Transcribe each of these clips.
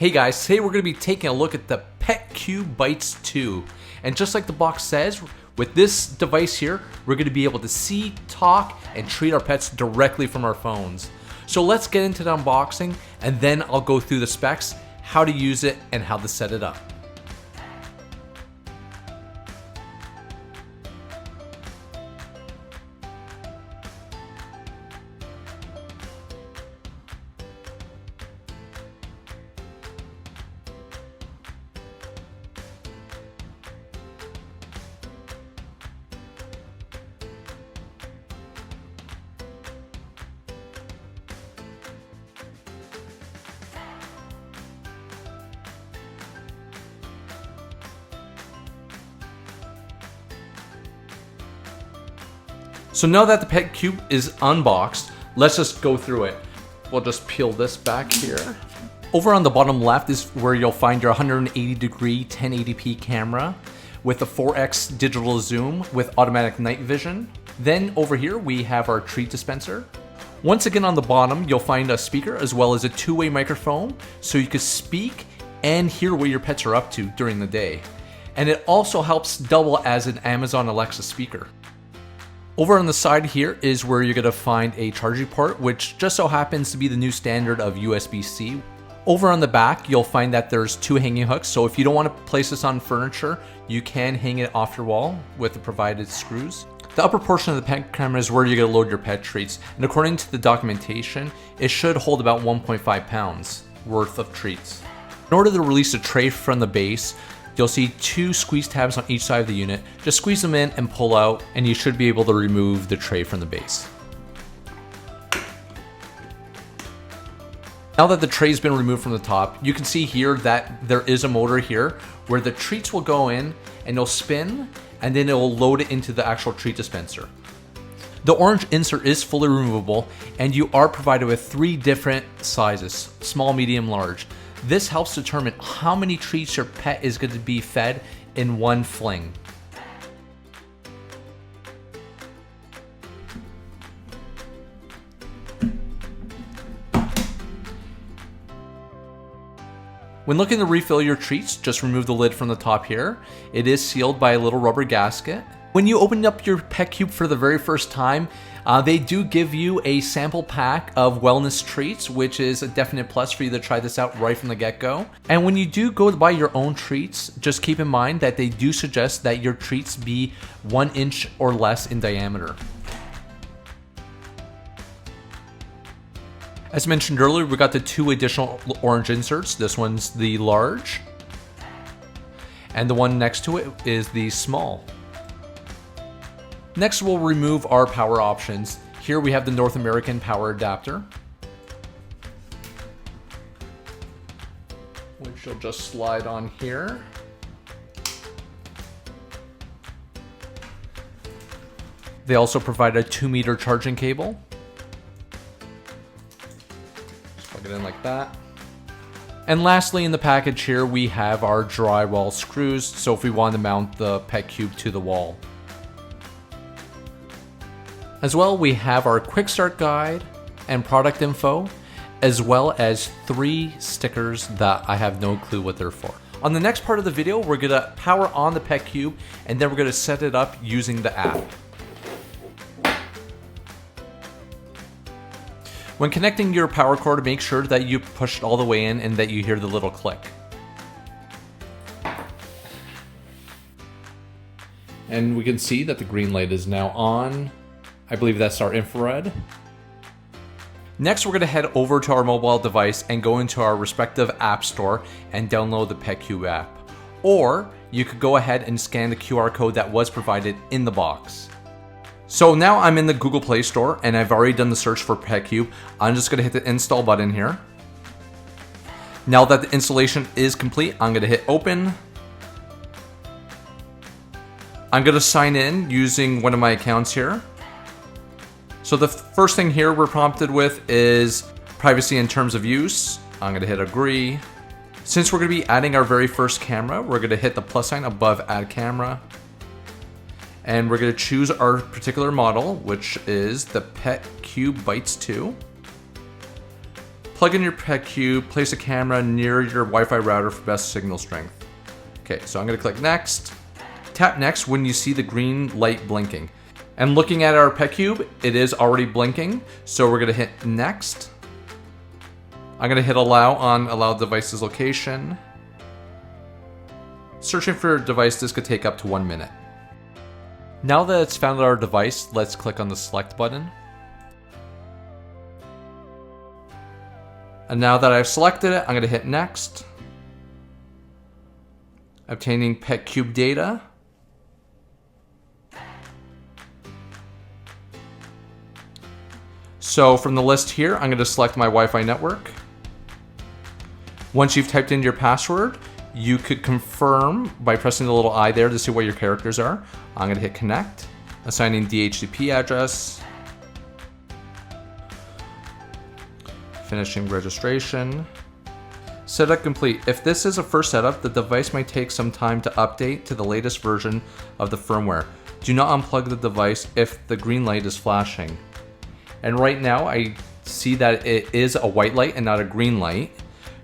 Hey guys, today we're going to be taking a look at the Petcube Bites 2. And just like the box says, with this device here, we're going to be able to see, talk, and treat our pets directly from our phones. So let's get into the unboxing, and then I'll go through the specs, how to use it, and how to set it up. So now that the Petcube is unboxed, let's just go through it. We'll just peel this back here. Over on the bottom left is where you'll find your 180 degree 1080p camera with a 4x digital zoom with automatic night vision. Then over here we have our treat dispenser. Once again on the bottom you'll find a speaker as well as a two-way microphone so you can speak and hear what your pets are up to during the day. And it also helps double as an Amazon Alexa speaker. Over on the side here is where you're going to find a charging port, which just so happens to be the new standard of USB-C. Over on the back, you'll find that there's two hanging hooks, so if you don't want to place this on furniture, you can hang it off your wall with the provided screws. The upper portion of the pet camera is where you're going to load your pet treats, and according to the documentation, it should hold about 1.5 pounds worth of treats. In order to release the tray from the base, you'll see two squeeze tabs on each side of the unit. Just squeeze them in and pull out, and you should be able to remove the tray from the base. Now that the tray's been removed from the top, you can see here that there is a motor here where the treats will go in and it'll spin, and then it will load it into the actual treat dispenser. The orange insert is fully removable, and you are provided with 3 different sizes: small, medium, large. This helps determine how many treats your pet is going to be fed in one fling. When looking to refill your treats, just remove the lid from the top here. It is sealed by a little rubber gasket. When you open up your Petcube for the very first time, they do give you a sample pack of wellness treats, which is a definite plus for you to try this out right from the get-go. And when you do go to buy your own treats, just keep in mind that they do suggest that your treats be 1 inch or less in diameter. As mentioned earlier, we got the 2 additional orange inserts. This one's the large, and the one next to it is the small. Next, we'll remove our power options. Here we have the North American power adapter, which will just slide on here. They also provide a 2-meter charging cable. Just plug it in like that. And lastly, in the package here, we have our drywall screws, so if we want to mount the Petcube to the wall. As well, we have our quick start guide and product info, as well as 3 stickers that I have no clue what they're for. On the next part of the video, we're gonna power on the Petcube, and then we're gonna set it up using the app. When connecting your power cord, make sure that you push it all the way in and that you hear the little click. And we can see that the green light is now on. I believe that's our infrared. Next, we're going to head over to our mobile device and go into our respective app store and download the Petcube app. Or you could go ahead and scan the QR code that was provided in the box. So now I'm in the Google Play Store and I've already done the search for Petcube. I'm just going to hit the install button here. Now that the installation is complete, I'm going to hit open. I'm going to sign in using one of my accounts here. So the first thing here we're prompted with is privacy and terms of use. I'm going to hit agree. Since we're going to be adding our very first camera, we're going to hit the plus sign above add camera. And we're going to choose our particular model, which is the Petcube Bites 2. Plug in your Petcube, place a camera near your Wi-Fi router for best signal strength. Okay, so I'm gonna click next. Tap next when you see the green light blinking. And looking at our Petcube, it is already blinking, so we're gonna hit next. I'm gonna hit allow on allow device's location. Searching for a device, this could take up to 1 minute. Now that it's found our device, let's click on the select button. And now that I've selected it, I'm gonna hit next. Obtaining Petcube data. So from the list here, I'm gonna select my Wi-Fi network. Once you've typed in your password, you could confirm by pressing the little I there to see what your characters are. I'm gonna hit connect, assigning DHCP address, finishing registration. Setup complete. If this is a first setup, the device might take some time to update to the latest version of the firmware. Do not unplug the device if the green light is flashing. And right now I see that it is a white light and not a green light.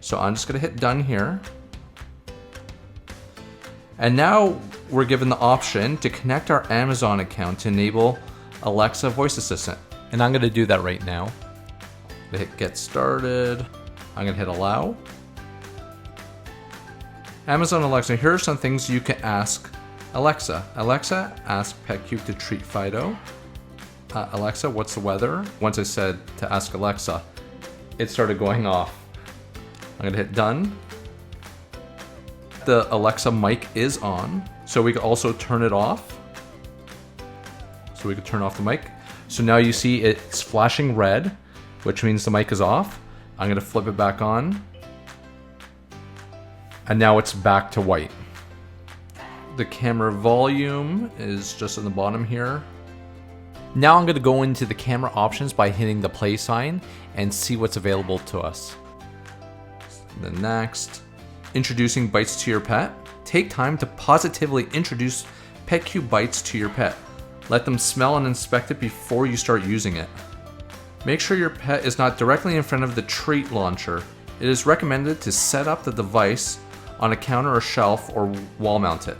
So I'm just gonna hit done here. And now we're given the option to connect our Amazon account to enable Alexa voice assistant. And I'm gonna do that right now. I'm gonna hit get started. I'm gonna hit allow. Amazon Alexa, here are some things you can ask Alexa. Alexa, ask Petcube to treat Fido. Alexa, what's the weather? Once I said to ask Alexa, it started going off. I'm gonna hit done. The Alexa mic is on, so we can also turn it off. So we can turn off the mic. So now you see it's flashing red, which means the mic is off. I'm gonna flip it back on. And now it's back to white. The camera volume is just in the bottom here. Now I'm gonna go into the camera options by hitting the play sign and see what's available to us. Then next, introducing bites to your pet. Take time to positively introduce Petcube Bites to your pet. Let them smell and inspect it before you start using it. Make sure your pet is not directly in front of the treat launcher. It is recommended to set up the device on a counter or shelf or wall mount it.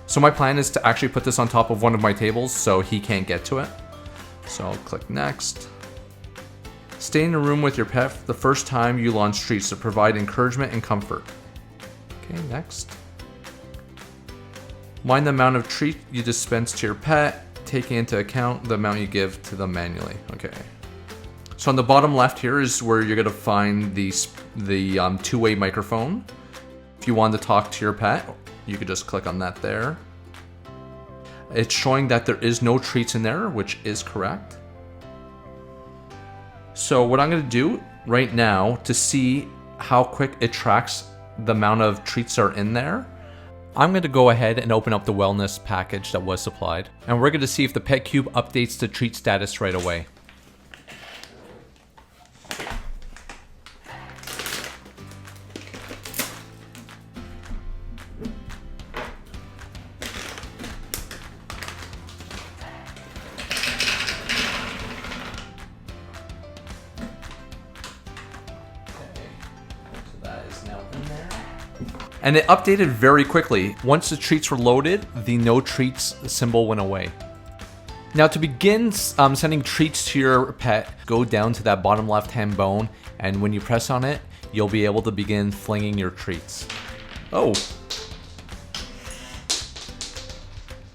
So my plan is to actually put this on top of one of my tables so he can't get to it. So I'll click next. Stay in a room with your pet the first time you launch treats to provide encouragement and comfort. Okay, next. Mind the amount of treat you dispense to your pet, taking into account the amount you give to them manually. Okay. So on the bottom left here is where you're gonna find the two-way microphone. If you want to talk to your pet, you could just click on that there. It's showing that there is no treats in there, which is correct. So what I'm gonna do right now to see how quick it tracks the amount of treats are in there, I'm gonna go ahead and open up the wellness package that was supplied. And we're gonna see if the Petcube updates the treat status right away. And it updated very quickly. Once the treats were loaded, the no treats symbol went away. Now to begin sending treats to your pet, go down to that bottom left-hand bone, and when you press on it, you'll be able to begin flinging your treats. Oh.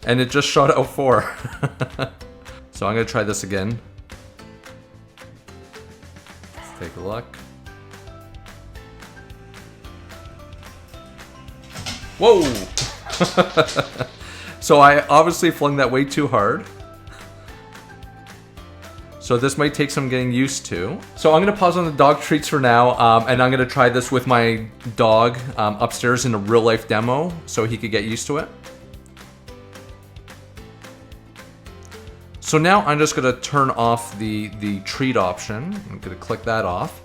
And it just shot out 4. So I'm gonna try this again. Let's take a look. Whoa! So I obviously flung that way too hard. So this might take some getting used to. So I'm gonna pause on the dog treats for now, and I'm gonna try this with my dog upstairs in a real life demo so he could get used to it. So now I'm just gonna turn off the treat option. I'm gonna click that off.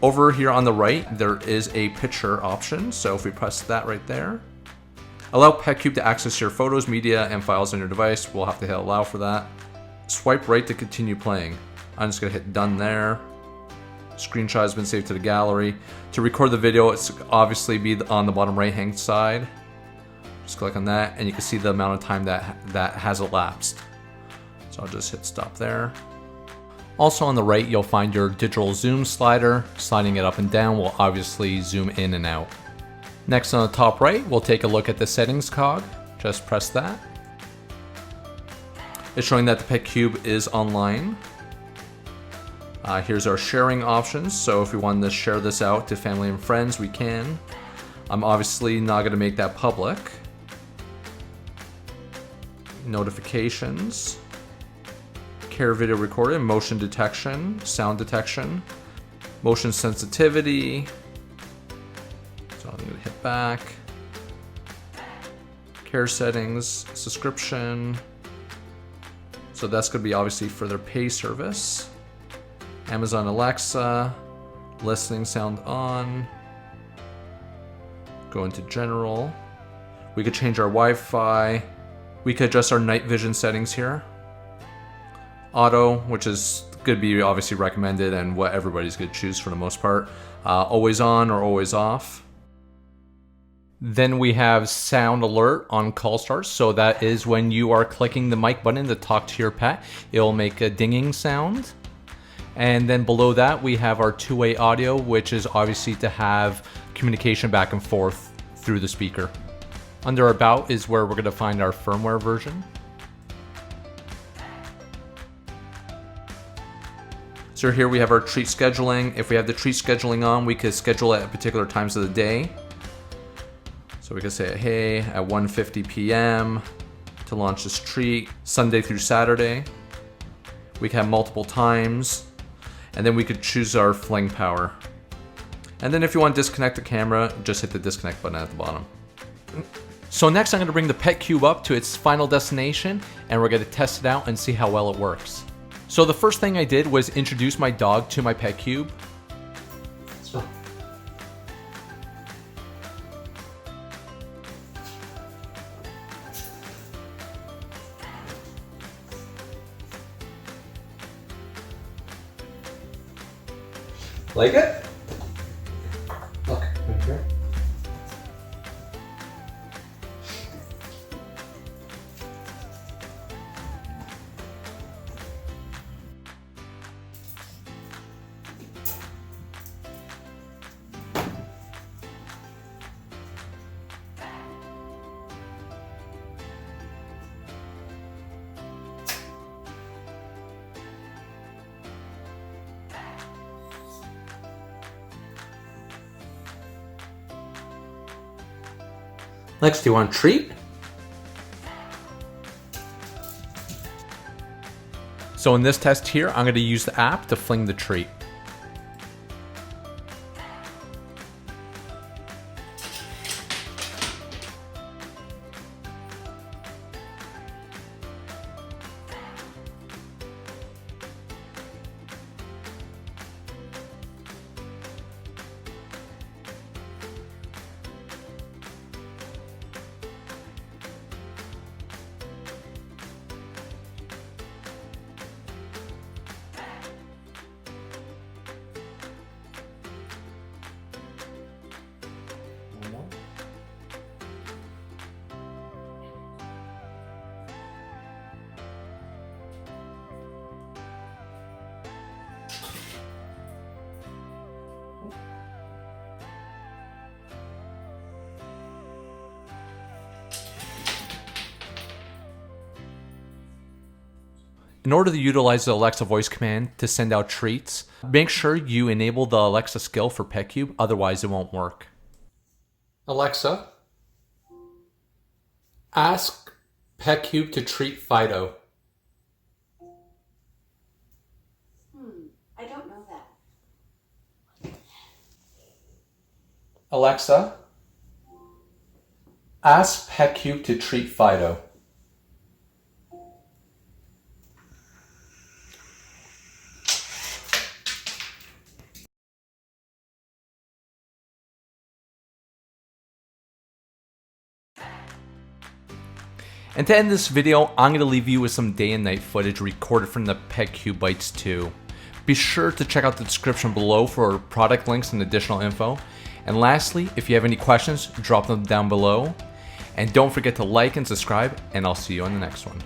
Over here on the right, there is a picture option. So if we press that right there, allow Petcube to access your photos, media, and files on your device. We'll have to hit allow for that. Swipe right to continue playing. I'm just gonna hit done there. Screenshot has been saved to the gallery. To record the video, it's obviously be on the bottom right hand side. Just click on that and you can see the amount of time that has elapsed. So I'll just hit stop there. Also on the right, you'll find your digital zoom slider. Sliding it up and down will obviously zoom in and out. Next on the top right, we'll take a look at the settings cog. Just press that. It's showing that the Petcube is online. Here's our sharing options. So if we wanted to share this out to family and friends, we can. I'm obviously not going to make that public. Notifications. Care video recording, motion detection, sound detection, motion sensitivity. So I'm going to hit back. Care settings, subscription. So that's going to be obviously for their pay service. Amazon Alexa, listening sound on. Go into general. We could change our Wi-Fi. We could adjust our night vision settings here. Auto, which is going to be obviously recommended and what everybody's going to choose for the most part. Always on or always off. Then we have sound alert on call start. So that is when you are clicking the mic button to talk to your pet, it'll make a dinging sound. And then below that we have our two-way audio, which is obviously to have communication back and forth through the speaker. Under About is where we're going to find our firmware version. So here we have our treat scheduling. If we have the treat scheduling on, we could schedule it at particular times of the day. So we could say, hey, at 1:50 p.m. to launch this treat, Sunday through Saturday. We can have multiple times. And then we could choose our fling power. And then if you want to disconnect the camera, just hit the disconnect button at the bottom. So next I'm going to bring the Petcube up to its final destination and we're going to test it out and see how well it works. So the first thing I did was introduce my dog to my Petcube. Like it? Look, right here. Next, do you want a treat? So in this test here, I'm going to use the app to fling the treat. In order to utilize the Alexa voice command to send out treats, make sure you enable the Alexa skill for Petcube, otherwise it won't work. Alexa, ask Petcube to treat Fido. I don't know that. Alexa, ask Petcube to treat Fido. And to end this video, I'm going to leave you with some day and night footage recorded from the Petcube Bites 2. Be sure to check out the description below for product links and additional info. And lastly, if you have any questions, drop them down below. And don't forget to like and subscribe, and I'll see you on the next one.